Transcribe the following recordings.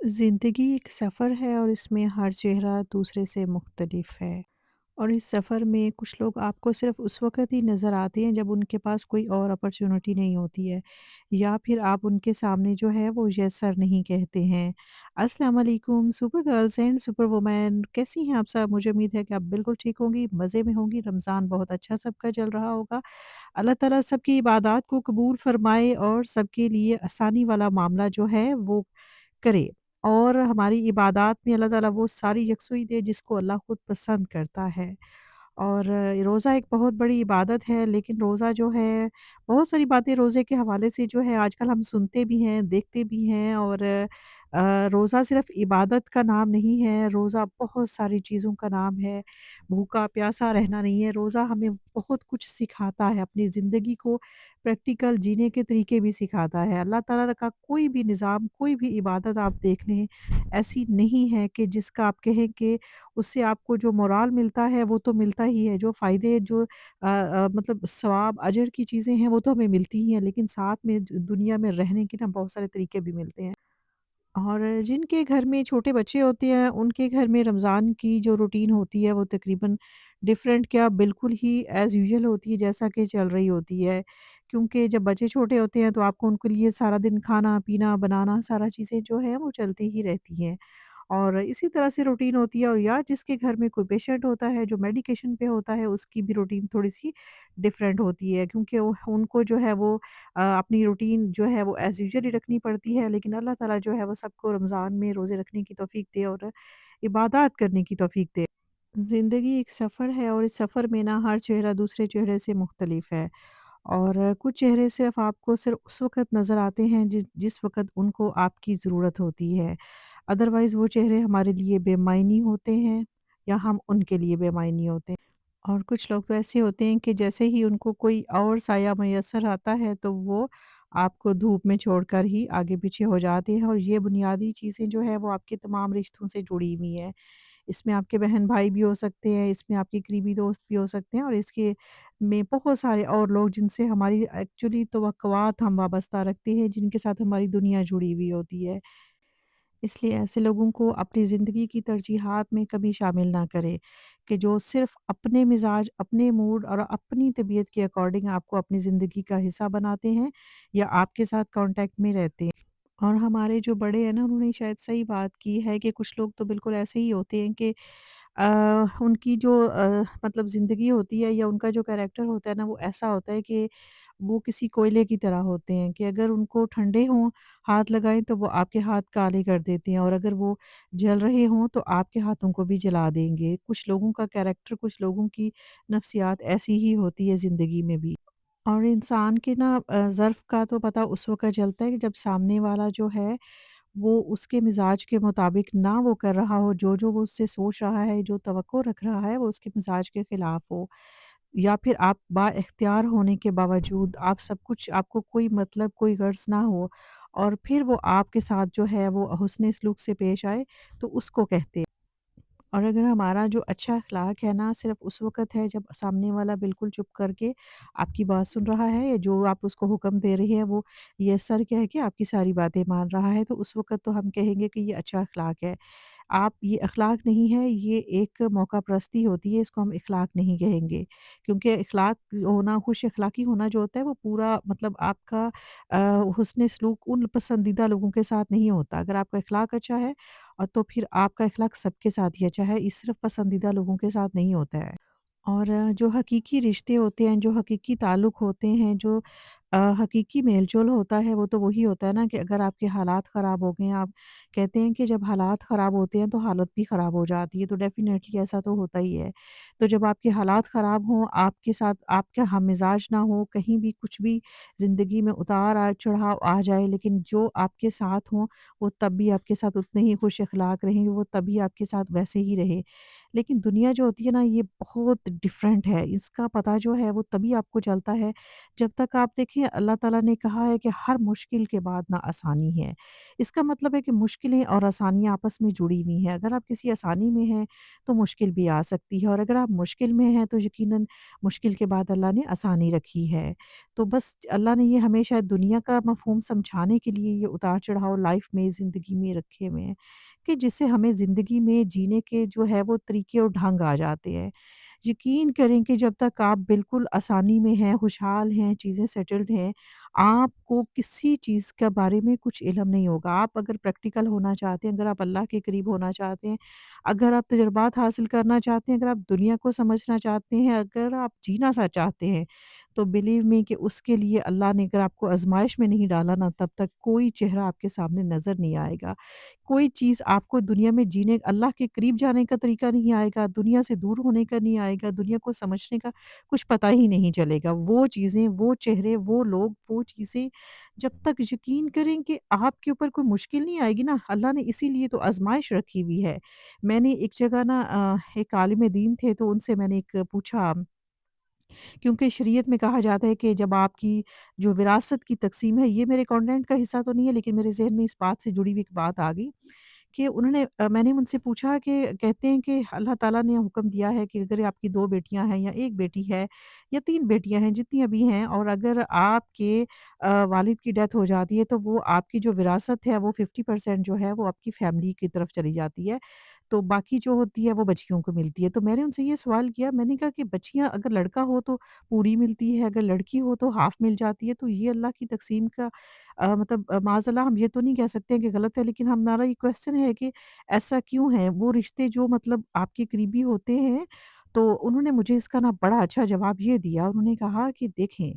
ज़िंदगी एक सफ़र है और इसमें हर चेहरा दूसरे से मुख्तलिफ है। और इस सफ़र में कुछ लोग आपको सिर्फ़ उस वक़्त ही नज़र आते हैं जब उनके पास कोई और अपॉर्च्युनिटी नहीं होती है, या फिर आप उनके सामने जो है वो यस सर नहीं कहते हैं। अस्सलाम वालेकुम super girls and super women, कैसी हैं आप सब? मुझे उम्मीद है कि आप बिल्कुल ठीक होंगी, मज़े में होंगी। रमज़ान बहुत अच्छा सबका चल रहा होगा। अल्लाह ताला सबकी इबादत को कबूल फ़रमाए और सबके लिए आसानी वाला मामला जो है वो करे। और हमारी इबादत में अल्लाह ताला वो सारी यकसुई दे जिसको अल्लाह खुद पसंद करता है। और रोज़ा एक बहुत बड़ी इबादत है, लेकिन रोज़ा जो है, बहुत सारी बातें रोज़े के हवाले से जो है आजकल हम सुनते भी हैं, देखते भी हैं। और रोज़ा सिर्फ़ इबादत का नाम नहीं है, रोज़ा बहुत सारी चीज़ों का नाम है। भूखा प्यासा रहना नहीं है, रोज़ा हमें बहुत कुछ सिखाता है, अपनी ज़िंदगी को प्रैक्टिकल जीने के तरीके भी सिखाता है। अल्लाह ताला का कोई भी निज़ाम, कोई भी इबादत आप देख लें, ऐसी नहीं है कि जिसका आप कहें कि उससे आपको जो मोराल मिलता है वो तो मिलता ही है, जो फ़ायदे जो मतलब सवाब अजर की चीज़ें हैं वो तो हमें मिलती ही हैं, लेकिन साथ में दुनिया में रहने के ना बहुत सारे तरीके भी मिलते हैं। और जिनके घर में छोटे बच्चे होते हैं, उनके घर में रमज़ान की जो रूटीन होती है वो तकरीबन डिफ़रेंट क्या बिल्कुल ही एज़ यूजुअल होती है, जैसा कि चल रही होती है। क्योंकि जब बच्चे छोटे होते हैं तो आपको उनके लिए सारा दिन खाना-पीना, बनाना सारा चीज़ें जो हैं वो चलती ही रहती हैं। और इसी तरह से रूटीन होती है। और या जिसके घर में कोई पेशेंट होता है जो मेडिकेशन पे होता है, उसकी भी रूटीन थोड़ी-सी डिफरेंट होती है, क्योंकि वो उनको जो है वो अपनी रूटीन जो है वो एज़ यूजुअल ही रखनी पड़ती है। लेकिन अल्लाह ताला जो है वो सबको रमज़ान में रोज़े रखने की तौफ़ीक दे और इबादत करने की तौफ़ीक दे। ज़िंदगी एक सफ़र है और इस सफ़र में ना हर चेहरा दूसरे चेहरे से मुख्तलिफ है। और कुछ चेहरे सिर्फ़ आपको सिर्फ़ उस वक़्त नज़र आते हैं जिस वक़्त उनको आपकी ज़रूरत होती है। अदरवाइज़ वो चेहरे हमारे लिए बेमायनी होते हैं, या हम उनके लिए बेमायनी होते हैं। और कुछ लोग तो ऐसे होते हैं कि जैसे ही उनको कोई और साया मैसर आता है तो वो आपको धूप में छोड़कर ही आगे पीछे हो जाते हैं। और ये बुनियादी चीज़ें जो है वो आपके तमाम रिश्तों से जुड़ी हुई हैं। इसमें आपके बहन-भाई भी हो सकते हैं, इसमें आपके करीबी दोस्त भी हो सकते हैं, और इसके में बहुत सारे और लोग जिनसे हमारी एक्चुअली तवक्कुआत हम वाबस्ता रखते हैं, जिनके साथ हमारी दुनिया जुड़ी हुई होती है। इसलिए ऐसे लोगों को अपनी ज़िंदगी की तरजीहात में कभी शामिल ना करें, कि जो सिर्फ़ अपने मिज़ाज, अपने मूड और अपनी तबीयत के अकॉर्डिंग आपको अपनी ज़िंदगी का हिस्सा बनाते हैं, या आपके साथ कॉन्टैक्ट में रहते हैं। और हमारे जो बड़े हैं ना, उन्होंने शायद सही बात की है कि कुछ लोग तो बिल्कुल ऐसे ही होते हैं कि उनकी जो मतलब ज़िंदगी होती है, या उनका जो कैरेक्टर होता है ना, वो ऐसा होता है कि वो किसी कोयले की तरह होते हैं, कि अगर उनको ठंडे हों, हाथ लगाएँ तो वो आपके हाथ काले कर देते हैं, और अगर वो जल रहे हों तो आपके हाथों को भी जला देंगे। कुछ लोगों का कैरेक्टर, कुछ लोगों की नफ्सियात ऐसी ही होती है ज़िंदगी में भी। और इंसान के ना ज़र्फ़ का तो पता उस वक़्त चलता है कि जब सामने वाला जो है वो उसके मिज़ाज के मुताबिक ना वो कर रहा हो, जो-जो वो उससे सोच रहा है, जो तवक्को रख रहा है, वो उसके मिज़ाज के खिलाफ़ हो। या फिर आप बाइख्तियार होने के बावजूद आप सब कुछ, आपको कोई मतलब, कोई गर्ज़ ना हो, और फिर वो आपके साथ जो है वो हुस्न सलूक से पेश आए, तो उसको कहते हैं। और अगर हमारा जो अच्छा अखलाक है ना, सिर्फ़ उस वक़्त है जब सामने वाला बिल्कुल चुप करके आपकी बात सुन रहा है, या जो आप उसको हुक्म दे रहे हैं वो यस सर कह के आपकी सारी बातें मान रहा है, तो उस वक़्त तो हम कहेंगे कि ये अच्छा अखलाक है। आप ये अखलाक नहीं है, ये एक मौका परस्ती होती है, इसको हम अखलाक नहीं कहेंगे। क्योंकि अखलाक होना, खुश अखलाकी होना जो होता है वो पूरा मतलब आपका हुस्न सलूक उन पसंदीदा लोगों के साथ नहीं होता। अगर आपका अखलाक अच्छा है तो फिर आपका अखलाक सबके साथ ही अच्छा है, ये सिर्फ़ पसंदीदा लोगों के साथ नहीं होता है। और जो हकीकी रिश्ते होते हैं, जो हकीकी ताल्लुक़ होते हैं, जो हकीकी मेल-जोल होता है, वो तो वही होता है ना, कि अगर आपके हालात ख़राब हो गए हैं, आप कहते हैं कि जब हालात ख़राब होते हैं तो हालत भी ख़राब हो जाती है, तो डेफ़िनेटली ऐसा तो होता ही है। तो जब आपके हालात ख़राब हों, आपके साथ आपका हममिज़ाज ना हो, कहीं भी कुछ भी ज़िंदगी में उतार-चढ़ाव आ जाए, लेकिन जो आपके साथ हों, वो तब भी आपके साथ उतने ही खुश अख़लाक़ रहें, वो तभी आपके साथ वैसे ही रहे। लेकिन दुनिया जो होती है ना, ये बहुत डिफरेंट है, इसका पता जो है वो तभी आपको चलता है जब तक आप देखें देखें अल्लाह ताला ने कहा है कि हर मुश्किल के बाद ना आसानी है। इसका मतलब है कि मुश्किलें और आसानियाँ आपस में जुड़ी हुई हैं। अगर आप किसी आसानी में हैं, तो मुश्किल भी आ सकती है और अगर आप मुश्किल में हैं, तो यकीनन मुश्किल के बाद अल्लाह ने आसानी रखी है। तो बस अल्लाह ने ये हमें शायद दुनिया का मफ़हूम समझाने के लिए ये उतार-चढ़ाव लाइफ़ में, ज़िंदगी में रखे हुए हैं, कि जिससे हमें ज़िंदगी में जीने के जो है वो तरीके और ढंग आ जाते हैं। यकीन करें कि जब तक आप बिल्कुल आसानी में हैं, खुशहाल हैं, चीज़ें सेटल्ड हैं, आपको किसी चीज़ के बारे में कुछ इल्म नहीं होगा। आप अगर प्रैक्टिकल होना चाहते हैं, अगर आप अल्लाह के करीब होना चाहते हैं, अगर आप तजुर्बात हासिल करना चाहते हैं, अगर आप दुनिया को समझना चाहते हैं, अगर आप जीना सा चाहते हैं, तो बिलीव मी कि उसके लिए अल्लाह ने अगर आपको आज़माइश में नहीं डाला ना, तब तक कोई चेहरा आपके सामने नज़र नहीं आएगा। कोई चीज़ आपको दुनिया में जीने अल्लाह के करीब जाने का तरीका नहीं आएगा, दुनिया से दूर होने का नहीं आएगा, दुनिया को समझने का कुछ पता ही नहीं चलेगा। वो चीज़ें, वो चेहरे, वो लोग, वो चीज़ें जब तक यकीन करें कि आपके ऊपर कोई मुश्किल नहीं आएगी ना, अल्लाह ने इसीलिए तो आज़माइश रखी हुई है। मैंने एक जगह ना एक आलिम दीन थे तो उनसे मैंने एक पूछा क्योंकि शरीयत में कहा जाता है कि जब आपकी जो विरासत की तक़सीम है, ये मेरे कंटेंट का हिस्सा तो नहीं है, लेकिन मेरे ज़हन में इस बात से जुड़ी हुई एक बात आ गई कि मैंने उनसे पूछा कि कहते हैं कि अल्लाह ताला ने हुक्म दिया है कि अगर आपकी 2 बेटियाँ हैं या 1 बेटी है या 3 बेटियाँ हैं, जितनी अभी हैं और अगर आपके वालिद की डेथ हो जाती है, तो वो आपकी जो विरासत है, वो 50% जो है, वो आपकी फैमिली की तरफ चली जाती है। तो बाकी जो होती है, वो बच्चियों को मिलती है। तो मैंने उनसे ये सवाल किया, मैंने कहा कि बच्चियाँ अगर लड़का हो तो पूरी मिलती है, अगर लड़की हो तो हाफ़ मिल जाती है, तो ये अल्लाह की तक़सीम का मतलब माज़अल्लाह हम ये तो नहीं कह सकते हैं कि गलत है, लेकिन हमारा ये क्वेश्चन है कि ऐसा क्यों है? वो रिश्ते जो मतलब आपके करीबी होते हैं, तो उन्होंने मुझे इसका ना बड़ा अच्छा जवाब ये दिया, उन्होंने कहा कि देखें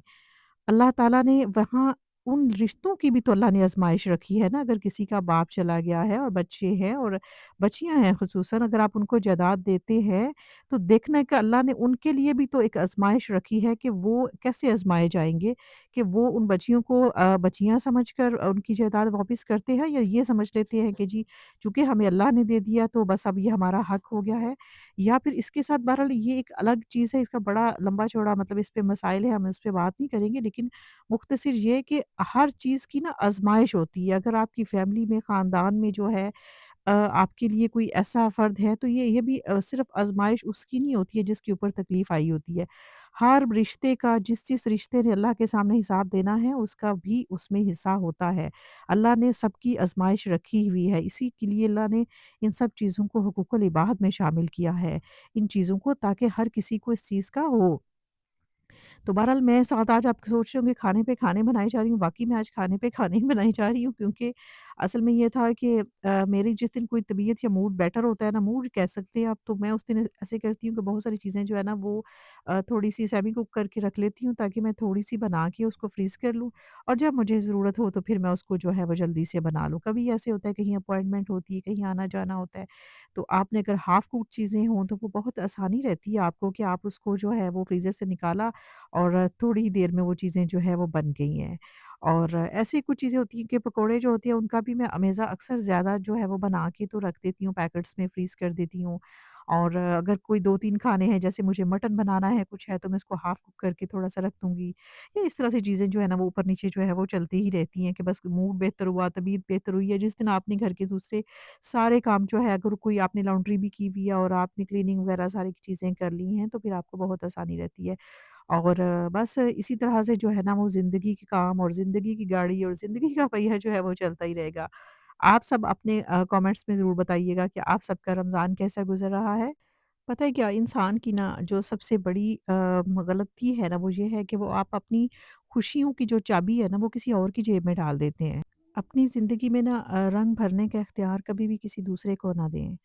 अल्लाह ताला ने वहाँ उन रिश्तों की भी तो अल्लाह ने आज़माइश रखी है ना, अगर किसी का बाप चला गया है और बच्चे हैं और बच्चियाँ हैं ख़ुसूसन अगर आप उनको जायदाद देते हैं, तो देखना कि अल्लाह ने उनके लिए भी तो एक आज़माइश रखी है कि वो कैसे आज़माए जाएँगे, कि वो उन बच्चियों को बच्चियाँ समझकर उनकी जायदाद वापिस करते हैं या ये समझ लेते हैं कि जी, चूँकि हमें अल्लाह ने दे दिया तो बस अब ये हमारा हक हो गया है। या फिर इसके साथ बहरहाल ये एक अलग चीज़ है, इसका बड़ा लंबा-चौड़ा मतलब इस पे मसाइल हैं, हम उस पे बात नहीं करेंगे लेकिन मुख्तसर ये है कि हर चीज़ की ना आज़माइश होती है। अगर आपकी फ़ैमिली में, ख़ानदान में जो है आपके लिए कोई ऐसा फ़र्द है तो ये भी सिर्फ़ आज़माइश उसकी नहीं होती है जिसके ऊपर तकलीफ़ आई होती है। हर रिश्ते का जिस रिश्ते ने अल्लाह के सामने हिसाब देना है उसका भी उसमें हिस्सा होता है। अल्लाह ने सबकी आज़माइश रखी हुई है। इसी के लिए अल्लाह ने इन सब चीज़ों को हुकूकुल इबाद में शामिल किया है। इन चीज़ों को ताकि हर किसी को इस चीज़ का हो। तो बहरहाल मैं साथ आज आप सोच रहे होंगे खाने पे खाने बनाई जा रही हूँ, वाक़ई मैं आज खाने पे खाने ही बनाई जा रही हूँ क्योंकि असल में ये था कि मेरी जिस दिन कोई तबीयत या मूड बेटर होता है ना, मूड कह सकते हैं आप, तो मैं उस दिन ऐसे करती हूँ कि बहुत सारी चीज़ें जो है ना वो थोड़ी-सी सेमी कुक करके रख लेती हूँ ताकि मैं थोड़ी-सी बना के उसको फ्रीज़ कर लूँ और जब मुझे ज़रूरत हो तो फिर मैं उसको जो है वो जल्दी से बना लूँ। कभी ऐसे होता है कहीं अपॉइंटमेंट होती है, कहीं आना-जाना होता है, तो आपने अगर हाफ़ कुक्ड चीज़ें हों तो वो बहुत आसानी रहती है आपको कि आप उसको जो है वो फ्रीज़र से निकाला और थोड़ी ही देर में वो चीज़ें जो है वो बन गई हैं। और ऐसी कुछ चीज़ें होती हैं कि पकोड़े जो होते हैं उनका भी मैं हमेशा अक्सर ज़्यादा जो है वो बना के तो रख देती हूँ, पैकेट्स में फ्रीज़ कर देती हूँ। और अगर कोई 2-3 खाने हैं जैसे मुझे मटन बनाना है, कुछ है तो मैं इसको हाफ़ कुक करके थोड़ा-सा रख दूँगी। या इस तरह से चीज़ें जो है ना वो ऊपर-नीचे जो है वो चलती ही रहती हैं कि बस मूड बेहतर हुआ, तबीयत बेहतर हुई है, जिस दिन आपने घर के दूसरे सारे काम जो है अगर कोई आपने लॉन्ड्री भी की हुई है और आपने क्लीनिंग वगैरह सारी चीज़ें कर ली हैं, तो फिर आपको बहुत आसानी रहती है। और बस इसी तरह से जो है ना वो ज़िंदगी के काम और ज़िंदगी की गाड़ी और ज़िंदगी का पहिया जो है वो चलता ही रहेगा। आप सब अपने कमेंट्स में ज़रूर बताइएगा कि आप सबका रमज़ान कैसा गुज़र रहा है? पता है क्या इंसान की ना जो सबसे बड़ी गलती है ना वो ये है कि वो आप अपनी खुशियों की जो चाबी है ना वो किसी और की जेब में डाल देते हैं। अपनी ज़िंदगी में ना रंग भरने का इख्तियार कभी भी किसी दूसरे को ना दें।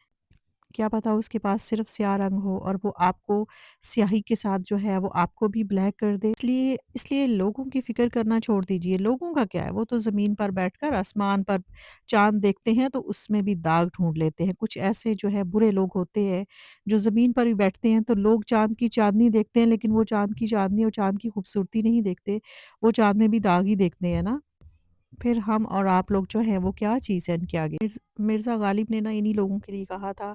क्या पता उसके पास सिर्फ़ स्याह रंग हो और वो आपको स्याही के साथ जो है वो आपको भी ब्लैक कर दे। इसलिए इसलिए लोगों की फ़िक्र करना छोड़ दीजिए। लोगों का क्या है, वो तो ज़मीन पर बैठकर आसमान पर चाँद देखते हैं तो उसमें भी दाग ढूँढ लेते हैं। कुछ ऐसे जो है बुरे लोग होते हैं जो ज़मीन पर भी बैठते हैं तो लोग चाँद की चाँदनी देखते हैं लेकिन वो चाँद की चाँदनी और चाँद की खूबसूरती नहीं देखते। वो चाँद में भी दाग ही देखते हैं ना। फिर हम और आप लोग जो हैं वो क्या चीज़ है इनके आगे। मिर्ज़ा गालिब ने ना इन्हीं लोगों के लिए कहा था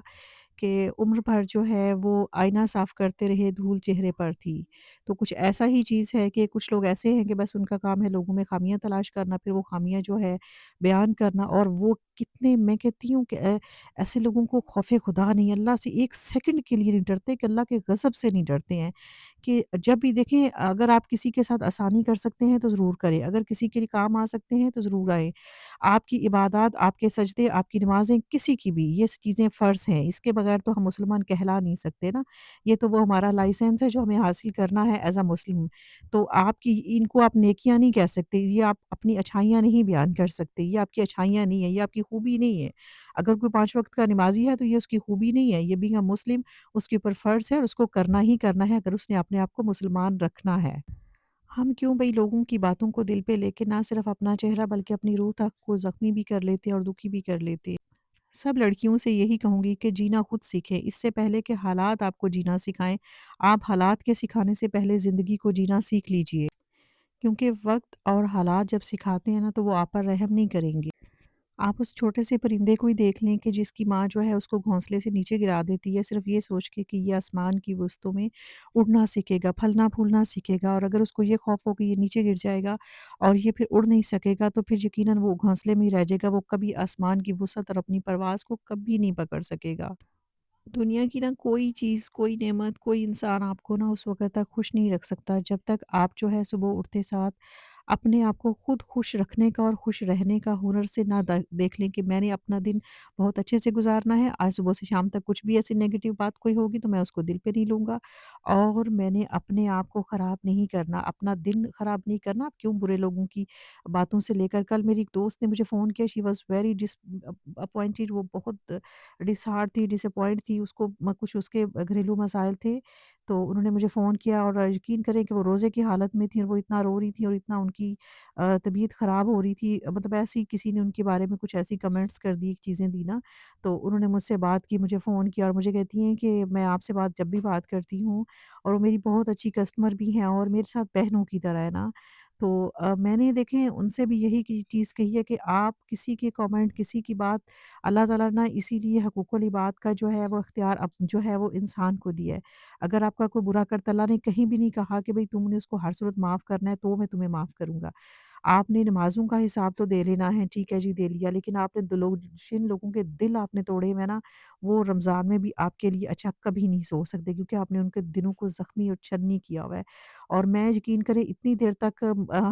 कि उम्र भर जो है वो आईना साफ़ करते रहे, धूल चेहरे पर थी। तो कुछ ऐसा ही चीज़ है कि कुछ लोग ऐसे हैं कि बस उनका काम है लोगों में ख़ामियाँ तलाश करना, फिर वो ख़ामियाँ जो है बयान करना, और वो कितने, मैं कहती हूँ कि ऐसे लोगों को खौफ़े खुदा नहीं, अल्लाह से 1 सेकंड के लिए नहीं डरते, कि अल्लाह के गज़ब से नहीं डरते हैं। कि जब भी देखें, अगर आप किसी के साथ आसानी कर सकते हैं तो ज़रूर करें, अगर किसी के लिए काम आ सकते हैं तो ज़रूर आएँ। आपकी इबादत, आपके सजदे, आपकी नमाज़ें, किसी की भी ये चीज़ें फ़र्ज़ हैं, इसके बगैर तो हम मुसलमान कहला नहीं सकते ना। ये तो वो हमारा लाइसेंस है जो हमें हासिल करना है एज़ अ मुस्लिम। तो आपकी इनको आप नेकियां नहीं कह सकते, ये आप अपनी अच्छाइयाँ नहीं बयान कर सकते, ये आपकी अच्छाइयाँ नहीं है, ये आपकी खूबी नहीं है। अगर कोई 5 वक़्त का नमाज़ी है तो ये उसकी खूबी नहीं है, ये बीइंग अ मुस्लिम उसके ऊपर फ़र्ज़ है और उसको करना ही करना है, अगर उसने अपने आप को मुसलमान रखना है। हम क्यों भई लोगों की बातों को दिल पे लेके ना सिर्फ़ अपना चेहरा बल्कि अपनी रूह तक को ज़ख्मी भी कर लेते हैं और दुखी भी कर लेते हैं। सब लड़कियों से यही कहूँगी कि जीना खुद सीखें, इससे पहले कि हालात आपको जीना सिखाएँ, आप हालात के सिखाने से पहले ज़िंदगी को जीना सीख लीजिए। क्योंकि वक़्त और हालात जब सिखाते हैं ना, तो वो आप पर रहम नहीं करेंगे। आप उस छोटे से परिंदे को ही देख लें कि जिसकी माँ जो है उसको घोंसले से नीचे गिरा देती है, सिर्फ़ ये सोच के कि ये आसमान की वस्तु में उड़ना सीखेगा, फलना-फूलना सीखेगा, और अगर उसको ये खौफ़ हो कि ये नीचे गिर जाएगा और ये फिर उड़ नहीं सकेगा, तो फिर यकीनन वो घोंसले में ही रह जाएगा, वो कभी आसमान की वसअत और अपनी परवाज़ को कभी नहीं पकड़ सकेगा। दुनिया की ना कोई चीज़, कोई नेमत, कोई इंसान आपको ना उस वक़्त तक खुश नहीं रख सकता जब तक आप जो है सुबह उठते साथ अपने आप को खुद खुश रखने का और खुश रहने का हुनर से ना देख लें कि मैंने अपना दिन बहुत अच्छे से गुज़ारना है। आज सुबह से शाम तक कुछ भी ऐसी नेगेटिव बात कोई होगी तो मैं उसको दिल पे नहीं लूँगा, और मैंने अपने आप को ख़राब नहीं करना, अपना दिन ख़राब नहीं करना। आप क्यों बुरे लोगों की बातों से लेकर, कल मेरी एक दोस्त ने मुझे फ़ोन किया, शी वाज़ वेरी अपॉइंटेड, वो बहुत डिसहार्ट थी, डिसअपॉइंट थी, उसको कुछ उसके घरेलू मसाइल थे। तो उन्होंने मुझे फ़ोन किया और यकीन करें कि वो रोज़े की हालत में थी और वो इतना रो रही थी और इतना उनकी तबीयत ख़राब हो रही थी। मतलब ऐसे ही किसी ने उनके बारे में कुछ ऐसी कमेंट्स कर दी, चीज़ें दी ना, तो उन्होंने मुझसे बात की, मुझे फ़ोन किया और मुझे कहती हैं कि मैं आपसे जब भी बात करती हूँ, और वो मेरी बहुत अच्छी कस्टमर भी हैं और मेरे साथ बहनों की तरह है ना। तो मैंने देखें उनसे भी यही की चीज़ कही है कि आप किसी के कमेंट, किसी की बात, अल्लाह ताला ना इसीलिए हकूक़ुल इबाद का जो है वो इख्तियार अब जो है वो इंसान को दिया है। अगर आपका कोई बुरा करता, अल्लाह ने कहीं भी नहीं कहा कि भई तुमने उसको हर सूरत माफ़ करना है तो मैं तुम्हें माफ़ करूँगा। आपने नमाज़ों का हिसाब तो दे लेना है, ठीक है जी, दे लिया, लेकिन आपने द लोग जिन लोगों के दिल आपने तोड़े हुए हैं ना, वो रमज़ान में भी आपके लिए अच्छा कभी नहीं सोच सकते, क्योंकि आपने उनके दिलों को ज़ख्मी और छन्नी किया हुआ है। और मैं यकीन करें इतनी देर तक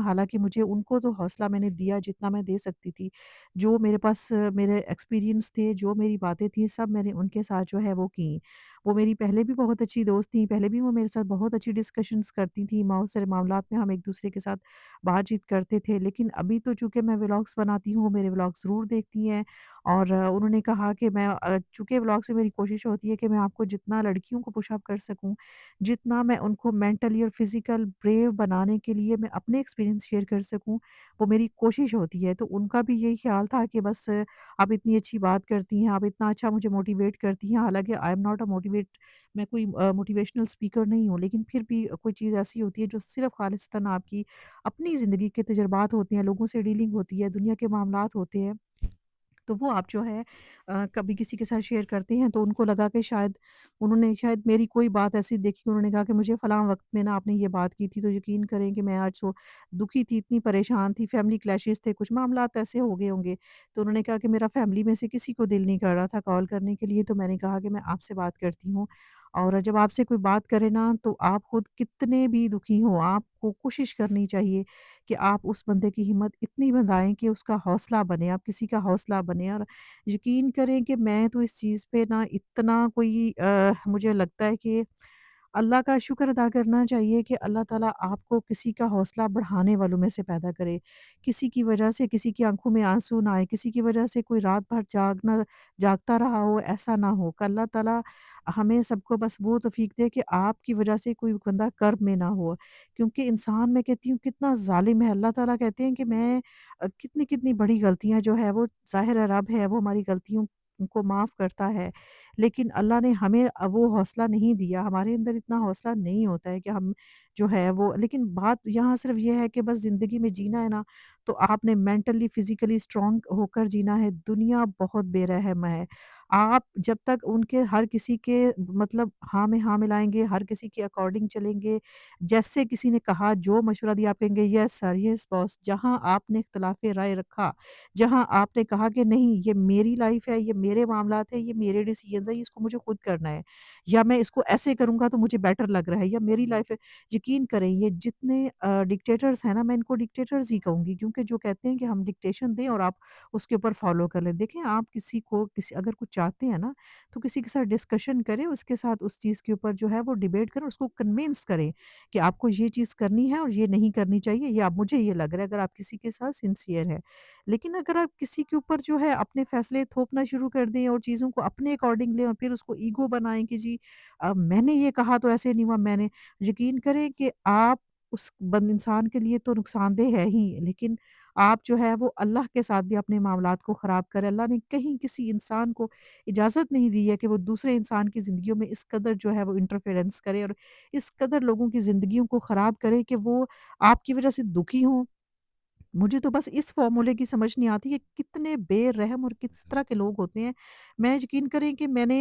हालाँकि मुझे उनको तो हौसला मैंने दिया जितना मैं दे सकती थी। जो मेरे पास मेरे एक्सपीरियंस थे, जो मेरी बातें थी, सब मैंने उनके साथ जो है वो की। वो मेरी पहले भी बहुत अच्छी दोस्त थी, पहले भी वो मेरे साथ बहुत अच्छी डिस्कशंस करती थी, बहुत सारे मामलात में हम एक-दूसरे के साथ बातचीत करते थे। लेकिन अभी तो चूँकि मैं व्लॉग्स बनाती हूँ, मेरे व्लॉग ज़रूर देखती हैं, और उन्होंने कहा कि मैं चूँकि व्लॉग से मेरी कोशिश होती है कि मैं आपको जितना लड़कियों को पुश अप कर सकूँ, जितना मैं उनको मेंटली और फिज़िकल ब्रेव बनाने के लिए मैं अपने एक्सपीरियंस शेयर कर सकूँ, वो मेरी कोशिश होती है। तो उनका भी यही ख़्याल था कि बस आप इतनी अच्छी बात करती हैं, आप इतना अच्छा मुझे मोटिवेट करती हैं। हालाँकि I am not a motivate मैं कोई मोटिवेशनल स्पीकर नहीं हूँ, लेकिन फिर भी कोई चीज़ ऐसी होती है जो सिर्फ़ ख़ालिसतन आपकी अपनी ज़िंदगी के तजुर्बात होते हैं, लोगों से डीलिंग होती है, दुनिया के मामलात होते हैं। तो वो आप जो है कभी किसी के साथ शेयर करते हैं तो उनको लगा कि शायद उन्होंने शायद मेरी कोई बात ऐसी देखी, उन्होंने कहा कि मुझे फ़लाँ वक़्त में ना आपने ये बात की थी, तो यकीन करें कि मैं आज तो दुखी थी, इतनी परेशान थी, फैमिली क्लैशेज़ थे, कुछ मामलात ऐसे हो गए होंगे। तो उन्होंने कहा कि मेरा फैमिली में से किसी को दिल नहीं कर रहा था कॉल करने के लिए, तो मैंने कहा कि मैं आपसे बात करती हूँ। और जब आपसे कोई बात करे ना, तो आप खुद कितने भी दुखी हों, आपको कोशिश करनी चाहिए कि आप उस बंदे की हिम्मत इतनी बँधाएँ कि उसका हौसला बनें, आप किसी का हौसला बनें। और यकीन करें कि मैं तो इस चीज़ पे ना इतना कोई मुझे लगता है कि अल्लाह का शुक्र अदा करना चाहिए कि अल्लाह ताला आपको किसी का हौसला बढ़ाने वालों में से पैदा करे। किसी की वजह से किसी की आँखों में आँसू ना आए, किसी की वजह से कोई रात भर जागता रहा हो, ऐसा ना हो। कि अल्लाह ताला हमें सबको बस वो तौफ़ीक दे कि आपकी वजह से कोई बंदा कर्ब में ना हो। क्योंकि इंसान, मैं कहती हूँ, कितना ज़ालिम है। अल्लाह ताला कहते हैं कि मैं कितनी-कितनी बड़ी गलतियाँ जो है वो ज़ाहिर है रब है, वो हमारी गलतियों को माफ़ करता है। लेकिन अल्लाह ने हमें वो हौसला नहीं दिया, हमारे अंदर इतना हौसला नहीं होता है कि हम जो है वो लेकिन बात यहाँ सिर्फ़ ये है कि बस ज़िंदगी में जीना है ना, तो आपने मेंटली, फिज़िकली स्ट्रॉन्ग होकर जीना है। दुनिया बहुत बेरहम है। आप जब तक उनके हर किसी के मतलब हाँ में हाँ मिलाएँगे, हर किसी के अकॉर्डिंग चलेंगे, जैसे किसी ने कहा, जो मशवरा दिया आप कहेंगे यस सर, यस बॉस। जहाँ आपने इख्तिलाफ़े राय रखा, जहाँ आपने कहा कि नहीं ये मेरी लाइफ़ है, ये मेरे मामलात हैं, ये मेरे डिसीज़न्स हैं, इसको मुझे खुद करना है या मैं इसको ऐसे करूँगा तो मुझे बेटर लग रहा है या मेरी लाइफ़ है। यकीन करें ये जितने डिक्टेटर्स हैं ना, मैं इनको डिक्टेटर्स ही कहूँगी क्योंकि जो कहते हैं कि हम डिक्टेशन दें और आप उसके ऊपर फ़ॉलो कर लें। देखें आप किसी को किसी अगर कुछ चाहते हैं ना, तो किसी के साथ डिस्कशन करें, उसके साथ उस चीज़ के ऊपर जो है वो डिबेट करें, उसको कन्विंस करें कि आपको ये चीज़ करनी है और ये नहीं करनी चाहिए, या मुझे ये लग रहा है अगर आप किसी के साथ सिंसियर हैं। लेकिन अगर आप किसी के ऊपर जो है अपने फैसले थोपना शुरू कर दें और चीज़ों को अपने अकॉर्डिंग लें और फिर उसको ईगो बनाएँ कि जी मैंने ये कहा तो ऐसे नहीं हुआ, मैंने यकीन करें कि आप उस बंद इंसान के लिए तो नुकसानदेह है ही, लेकिन आप जो है वो अल्लाह के साथ भी अपने मामलात को ख़राब करें। अल्लाह ने कहीं किसी इंसान को इजाज़त नहीं दी है कि वो दूसरे इंसान की ज़िंदगियों में इस कदर जो है वो इंटरफेरेंस करे और इस कदर लोगों की ज़िंदगियों को ख़राब करे कि वो आपकी वज़ह से दुखी हों। मुझे तो बस इस फ़ॉर्मूले की समझ नहीं आती कि कितने बेरहम और किस तरह के लोग होते हैं। मैं यकीन करें कि मैंने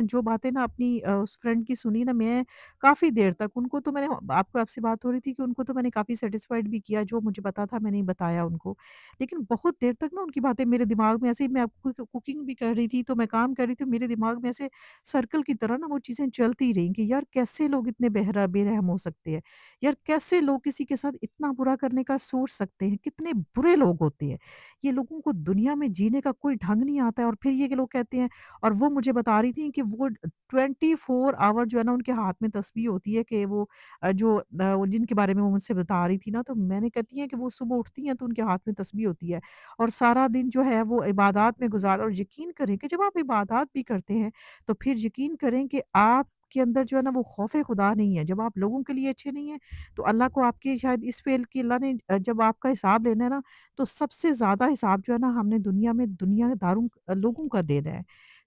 जो बातें ना अपनी उस फ्रेंड की सुनी ना, मैं काफ़ी देर तक उनको तो मैंने आपको आपसे बात हो रही थी कि उनको तो मैंने काफ़ी सैटिस्फाइड भी किया, जो मुझे पता था मैंने बताया उनको। लेकिन बहुत देर तक ना उनकी बातें मेरे दिमाग में ऐसे ही मैं कुकिंग भी कर रही थी, तो मैं काम कर रही थी, मेरे दिमाग में ऐसे सर्कल की तरह ना वो चीज़ें चलती रहीं कि यार कैसे लोग इतने बेरहम हो सकते हैं। यार कैसे लोग किसी के साथ इतना बुरा करने का सोच सकते हैं? कितने बुरे लोग होते हैं। ये लोगों को दुनिया में जीने का कोई ढंग नहीं आता है और फिर ये कि लोग कहते हैं और वो मुझे बता रही थी कि वो 24 आवर जो है ना उनके हाथ में तस्बीह होती है कि वो जिनके बारे में वो मुझसे बता रही थी ना, तो मैंने कहती हैं कि वो सुबह उठती हैं तो उनके हाथ में तस्बीह होती है और सारा दिन जो है वो इबादत में और यकीन करें कि जब आप इबादत भी करते हैं, तो फिर यकीन करें कि आपके अंदर जो है ना वो खौफ़े खुदा नहीं है। जब आप लोगों के लिए अच्छे नहीं हैं, तो अल्लाह को आपके शायद इस फ़ेल की अल्लाह ने जब आपका हिसाब लेना है ना, तो सबसे ज़्यादा हिसाब जो है ना हमने दुनिया में दुनियादारों लोगों का देना है।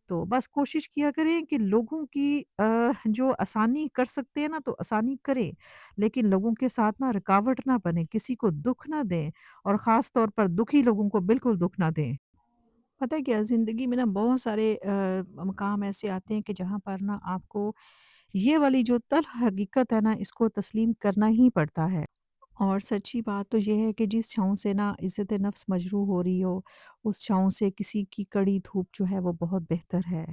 तो बस कोशिश किया करें कि लोगों की जो आसानी कर सकते हैं ना तो आसानी करें, लेकिन लोगों के साथ ना रुकावट ना बने, किसी को दुःख ना दें और ख़ास तौर पर दुखी लोगों को बिल्कुल दुःख ना दें। पता है क्या ज़िंदगी में ना बहुत सारे मकाम ऐसे आते हैं कि जहाँ पर ना आपको ये वाली जो तल्ख़ हकीकत है ना इसको तस्लीम करना ही पड़ता है। और सच्ची बात तो ये है कि जिस छाँव से ना इज़्ज़त नफ़्स मजरूह हो रही हो, उस छाँव से किसी की कड़ी धूप जो है वो बहुत बेहतर है।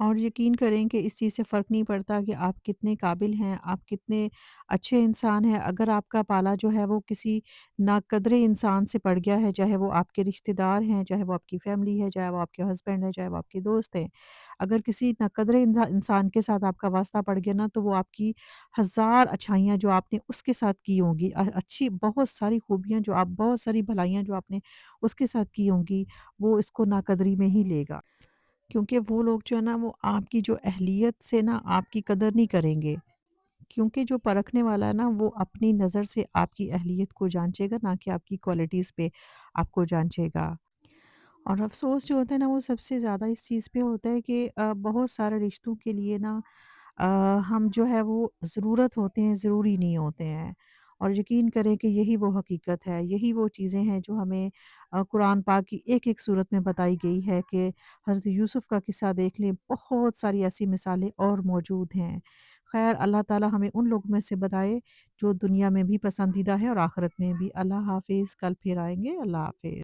और यकीन करें कि इस चीज़ से फ़र्क नहीं पड़ता कि आप कितने काबिल हैं, आप कितने अच्छे इंसान हैं, अगर आपका पाला जो है वो किसी नाक़दरे इंसान से पड़ गया है, चाहे वो आपके रिश्तेदार हैं, चाहे वो आपकी फ़ैमिली है, चाहे वो आपके हस्बैंड हैं, चाहे वो आपके दोस्त हैं। अगर किसी नाक़दरे इंसान के साथ आपका वास्ता पड़ गया ना, तो वो आपकी हज़ार अच्छाइयाँ जो आपने उसके साथ की होंगी, अच्छी बहुत सारी खूबियाँ जो आप बहुत सारी भलाइयाँ जो आपने उसके साथ की होंगी, वो इसको नाक़दरी में ही लेगा। क्योंकि वो लोग जो है ना वो आपकी जो अहलियत से ना आपकी कदर नहीं करेंगे। क्योंकि जो परखने वाला है ना वो अपनी नज़र से आपकी अहलियत को जाँचेगा, ना कि आपकी क्वालिटीज़ पे आपको जाँचेगा। और अफ़सोस जो होता है ना वो सबसे ज़्यादा इस चीज़ पे होता है कि बहुत सारे रिश्तों के लिए ना अ, हम जो है वो ज़रूरत होते हैं, ज़रूरी नहीं होते हैं। और यकीन करें कि यही वो हकीकत है, यही वो चीज़ें हैं जो हमें कुरान पाक की एक-एक सूरत में बताई गई है कि हज़रत यूसुफ़ का किस्सा देख लें, बहुत सारी ऐसी मिसालें और मौजूद हैं। ख़ैर अल्लाह ताला हमें उन लोगों में से बनाए जो दुनिया में भी पसंदीदा हैं और आख़िरत में भी। अल्लाह हाफ़िज़, कल फिर आएँगे। अल्लाह हाफ़िज़।